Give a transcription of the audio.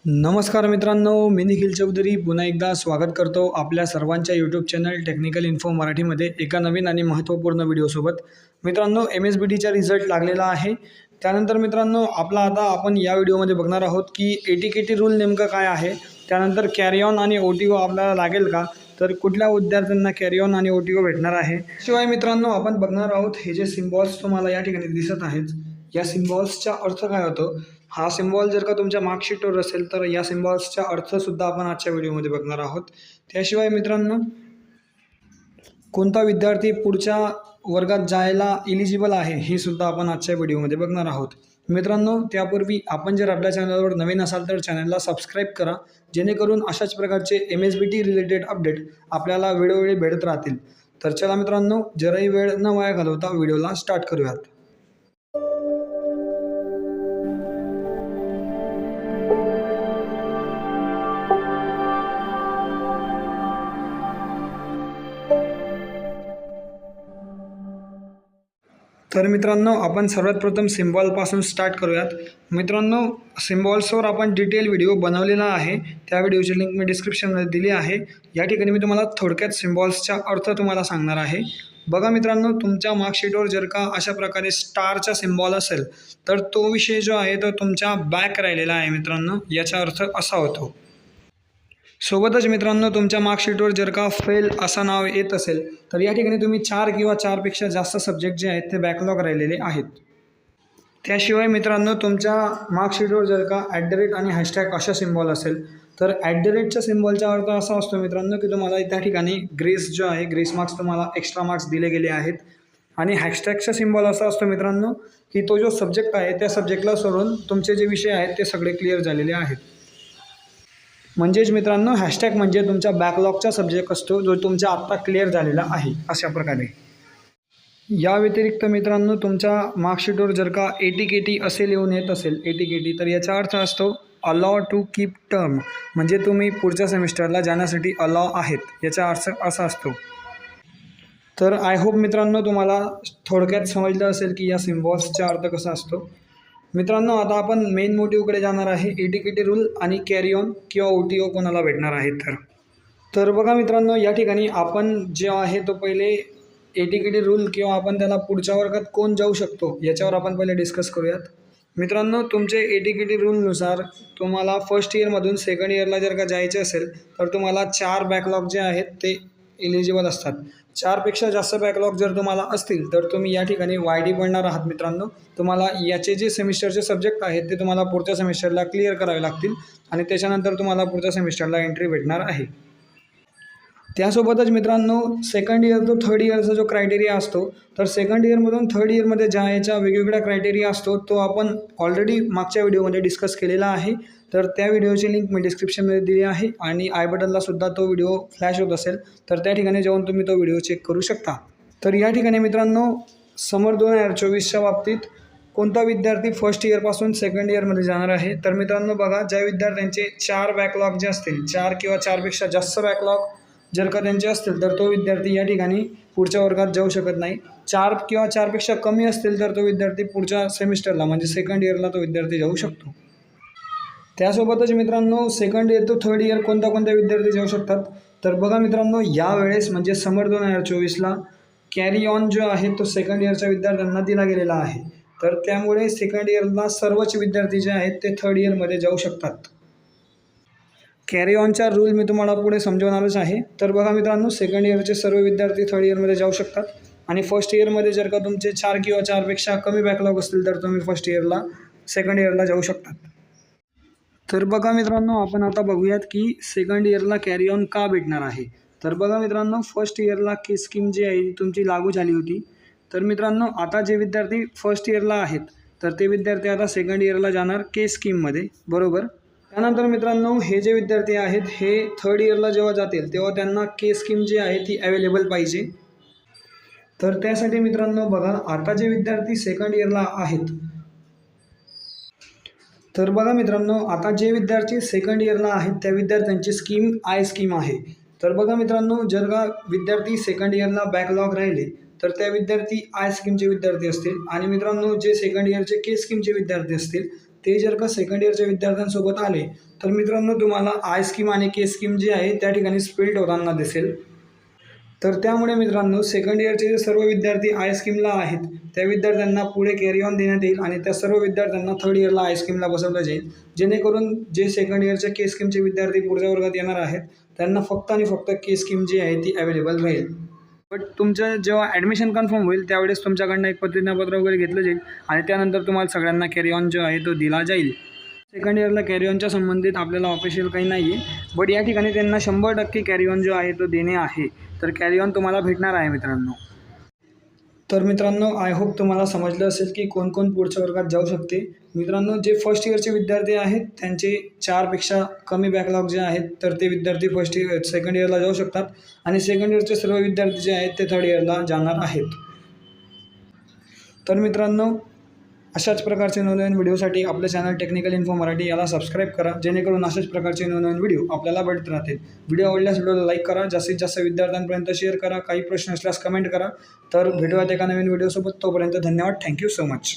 नमस्कार मित्रांनो, मी निखिल चौधरी पुन्हा एकदा स्वागत करतो आपल्या सर्वांच्या यूट्यूब चॅनल टेक्निकल इन्फो मराठीमध्ये एका नवीन आणि महत्त्वपूर्ण व्हिडिओसोबत. मित्रांनो, MSBTचा रिझल्ट लागलेला आहे. त्यानंतर मित्रांनो आता आपण या व्हिडिओमध्ये बघणार आहोत की ATKT रूल नेमकं काय आहे. त्यानंतर कॅरी ऑन आणि OTO आपल्याला लागेल का, तर कुठल्या विद्यार्थ्यांना कॅरी ऑन आणि OTO भेटणार आहे. शिवाय मित्रांनो आपण बघणार आहोत हे जे सिम्बॉल्स तुम्हाला या ठिकाणी दिसत आहेत, या सिम्बॉल्सचा अर्थ काय होतो. हा सिम्बॉल जर का तुमच्या मार्कशीटवर असेल तर या सिम्बॉल्सचा अर्थसुद्धा आपण आजच्या व्हिडिओमध्ये बघणार आहोत. त्याशिवाय मित्रांनो कोणता विद्यार्थी पुढच्या वर्गात जायला इलिजिबल आहे हे सुद्धा आपण आजच्या व्हिडिओमध्ये बघणार आहोत. मित्रांनो त्यापूर्वी आपण जर आपल्या चॅनलवर नवीन असाल तर चॅनलला सबस्क्राईब करा, जेणेकरून अशाच प्रकारचे MSBT रिलेटेड अपडेट आपल्याला वेळोवेळी भेटत राहतील. तर चला मित्रांनो, जराही वेळ न वाया घालवता व्हिडिओला स्टार्ट करूयात. तर मित्रांनो आपण सर्वात प्रथम सिम्बॉलपासून स्टार्ट करूयात. मित्रांनो सिम्बॉल्सवर आपण डिटेल व्हिडिओ बनवलेला आहे, त्या व्हिडिओची लिंक मी डिस्क्रिप्शनमध्ये दिली आहे. या ठिकाणी मी तुम्हाला थोडक्यात सिम्बॉल्सचा अर्थ तुम्हाला सांगणार आहे. बघा मित्रांनो, तुमच्या मार्कशीटवर जर का अशा प्रकारे स्टारचा सिम्बॉल असेल तर तो विषय जो आहे तो तुमचा बॅक राहिलेला आहे. मित्रांनो याचा अर्थ असा होतो. सोबतच मित्रांनो तुमच्या मार्कशीटवर जर का फेल असं नाव येत असेल तर या ठिकाणी तुम्ही 4 किंवा 4पेक्षा जास्त सब्जेक्ट जे आहेत ते बॅकलॉग राहिलेले आहेत. त्याशिवाय मित्रांनो तुमच्या मार्कशीटवर जर का @ आणि हॅशटॅग अशा सिम्बॉल असेल तर @च्या सिम्बॉलचा अर्थ असा असतो मित्रांनो की तुम्हाला त्या ठिकाणी ग्रेस जो आहे, ग्रेस मार्क्स तुम्हाला एक्स्ट्रा मार्क्स दिले गेले आहेत. आणि हॅशटॅगचा सिम्बॉल असा असतो मित्रांनो की तो जो सब्जेक्ट आहे त्या सब्जेक्टला सोडून तुमचे जे विषय आहेत ते सगळे क्लिअर झालेले आहेत. म्हणजेच मित्रांनो हॅशटॅग म्हणजे तुमच्या बॅकलॉगचा सब्जेक्ट असतो जो तुमचा आत्ता क्लिअर झालेला आहे अशा प्रकारे. या व्यतिरिक्त मित्रांनो तुमच्या मार्कशीटवर जर का ATKT असे लिहून येत असेल ATKT तर याचा अर्थ असतो अलाव टू कीप टर्म, म्हणजे तुम्ही पुढच्या सेमिस्टरला जाण्यासाठी अलाव आहेत याचा अर्थ असा असतो. तर आय होप मित्रांनो तुम्हाला थोडक्यात समजलं असेल की या सिम्बॉल्सचा अर्थ कसा असतो. मित्रांनो आता आपण मेन मोटिव्हकडे जाणार आहे. ATKT रूल आणि कॅरी ऑन किंवा OTO कोणाला भेटणार आहे तर बघा मित्रांनो या ठिकाणी आपण जे आहे तो पहिले ATKT रूल किंवा आपण त्याला पुढच्या वर्गात कोण जाऊ शकतो याच्यावर आपण पहिले डिस्कस करूयात. मित्रांनो तुमचे ATKT रूलनुसार तुम्हाला फर्स्ट इयरमधून सेकंड इयरला जर का जायचे असेल तर तुम्हाला 4 बॅकलॉग जे आहेत ते इलिजिबल असतात. 4पेक्षा जास्त बॅकलॉग जर तुम्हाला असतील तर तुम्ही या ठिकाणी YD पडणार आहात. मित्रांनो तुम्हाला याचे जे सेमिस्टरचे सब्जेक्ट आहेत ते तुम्हाला पुढच्या सेमिस्टरला क्लिअर करावे लागतील आणि त्याच्यानंतर तुम्हाला पुढच्या सेमिस्टरला एंट्री भेटणार आहे. त्यासोबतच मित्रांनो सेकंड इयर तो थर्ड इयरचा जो क्रायटेरिया असतो तर सेकंड इयरमधून थर्ड इयरमध्ये जायच्या वेगवेगळ्या क्रायटेरिया असतो तो आपण ऑलरेडी मागच्या व्हिडिओमध्ये डिस्कस केलेला आहे. तर त्या व्हिडिओची लिंक मी डिस्क्रिप्शनमध्ये दिली आहे आणि आय बटनला सुद्धा तो व्हिडिओ फ्लॅश होत असेल तर त्या ठिकाणी जाऊन तुम्ही तो व्हिडिओ चेक करू शकता. तर या ठिकाणी मित्रांनो समर 2024च्या बाबतीत कोणता विद्यार्थी फर्स्ट इयरपासून सेकंड इयरमध्ये जाणार आहे तर मित्रांनो बघा, ज्या विद्यार्थ्यांचे 4 बॅकलॉग जे असतील, 4 किंवा 4पेक्षा जास्त बॅकलॉग जर का त्यांचे असतील तर तो विद्यार्थी या ठिकाणी पुढच्या वर्गात जाऊ शकत नाही. 4 किंवा 4पेक्षा कमी असतील तर तो विद्यार्थी पुढच्या सेमिस्टरला म्हणजे सेकंड इयरला तो विद्यार्थी जाऊ शकतो. त्यासोबतच मित्रांनो second year to third year कोणत्या विद्यार्थी जाऊ शकतात तर बघा मित्रांनो यावेळेस म्हणजे समर 2024ला कॅरी ऑन जो आहे तो सेकंड इयरच्या विद्यार्थ्यांना दिला गेलेला आहे. तर त्यामुळे सेकंड इयरला सर्वच विद्यार्थी जे आहेत ते थर्ड इयरमध्ये जाऊ शकतात. कॅरी ऑनचा रूल मी तुम्हाला पुढे समजवणारच आहे. तर बघा मित्रांनो सेकंड इयरचे सर्व विद्यार्थी थर्ड इयरमध्ये जाऊ शकतात आणि फर्स्ट इयरमध्ये जर का तुमचे 4 किंवा 4पेक्षा कमी बॅकलॉग असतील तर तुम्ही फर्स्ट इयरला सेकंड इयरला जाऊ शकतात. तर बघा मित्रांनो आपण आता बघूयात की सेकंड इयरला कॅरी ऑन का भेटणार आहे. तर बघा मित्रांनो फर्स्ट इयरला की स्कीम जी आहे तुमची लागू झाली होती. तर मित्रांनो आता जे विद्यार्थी फर्स्ट इयरला आहेत तर ते विद्यार्थी आता सेकंड इयरला जाणार के स्कीममध्ये, बरोबर. त्यानंतर मित्रांनो हे जे विद्यार्थी आहेत हे थर्ड इयरला जेव्हा जातील तेव्हा त्यांना के स्कीम जी आहे ती अवेलेबल पाहिजे. तर त्यासाठी मित्रांनो बघा आता जे विद्यार्थी सेकंड इयरला आहेत तर बघा मित्रांनो आता जे विद्यार्थी सेकंड इयरला आहेत त्या विद्यार्थ्यांची स्कीम आय स्कीम आहे. तर बघा मित्रांनो जर का विद्यार्थी सेकंड इयरला बॅकलॉग राहिले तर त्या विद्यार्थी आय स्कीमचे विद्यार्थी असतील आणि मित्रांनो जे सेकंड इयरचे के स्कीमचे विद्यार्थी असतील ते जर का सेकंड इयरच्या विद्यार्थ्यांसोबत आले तर मित्रांनो तुम्हाला आय स्कीम आणि के स्कीम जी आहे त्या ठिकाणी स्प्लिट होताना दिसेल. तर त्यामुळे मित्रांनो सेकंड इयरचे जे सर्व विद्यार्थी आय स्कीमला आहेत त्या विद्यार्थ्यांना पुढे कॅरी ऑन देण्यात येईल आणि त्या सर्व विद्यार्थ्यांना थर्ड इयरला आय स्कीमला बसवलं जाईल, जेणेकरून जे सेकंड इयरच्या के स्कीमचे विद्यार्थी पुढच्या वर्गात येणार आहेत त्यांना फक्त आणि फक्त के स्कीम जी आहे ती अवेलेबल राहील. बट तुमचं जेव्हा ॲडमिशन कन्फर्म होईल त्यावेळेस तुमच्याकडनं एक प्रतिज्ञापत्र वगैरे घेतलं जाईल आणि त्यानंतर तुम्हाला सगळ्यांना कॅरी ऑन जो आहे तो दिला जाईल. सेकंड इयरला कॅरी ऑनच्या संबंधित आपल्याला ऑफिशियल काही नाही आहे, बट या ठिकाणी त्यांना 100% कॅरी ऑन जो आहे तो देणे आहे. तर कॅरी ऑन तुम्हाला भेटणार आहे मित्रांनो. तर मित्रांनो आय होप तुम्हाला समजलं असेल की कोण कोण पुढच्या वर्गात जाऊ शकते. मित्रांनो जे फर्स्ट इयरचे विद्यार्थी आहेत त्यांचे 4पेक्षा कमी बॅकलॉग जे आहेत तर ते विद्यार्थी सेकंड इयरला जाऊ शकतात आणि सेकंड इयरचे सर्व विद्यार्थी जे आहेत ते थर्ड इयरला जाणार आहेत. तर मित्रांनो अशाच प्रकारचे नवनवीन व्हिडिओसाठी आपलं चॅनल टेक्निकल इन्फो मराठी याला सबस्क्राईब करा, जेणेकरून अशाच प्रकारचे नवनवीन व्हिडिओ आपल्याला भेटत राहतील. व्हिडिओ आवडल्यास व्हिडिओला लाईक करा, जास्तीत जास्त विद्यार्थ्यांपर्यंत शेअर करा, काही प्रश्न असल्यास कमेंट करा. तर भेटूयात एका नवीन व्हिडिओसोबत. तोपर्यंत धन्यवाद. Thank you so much.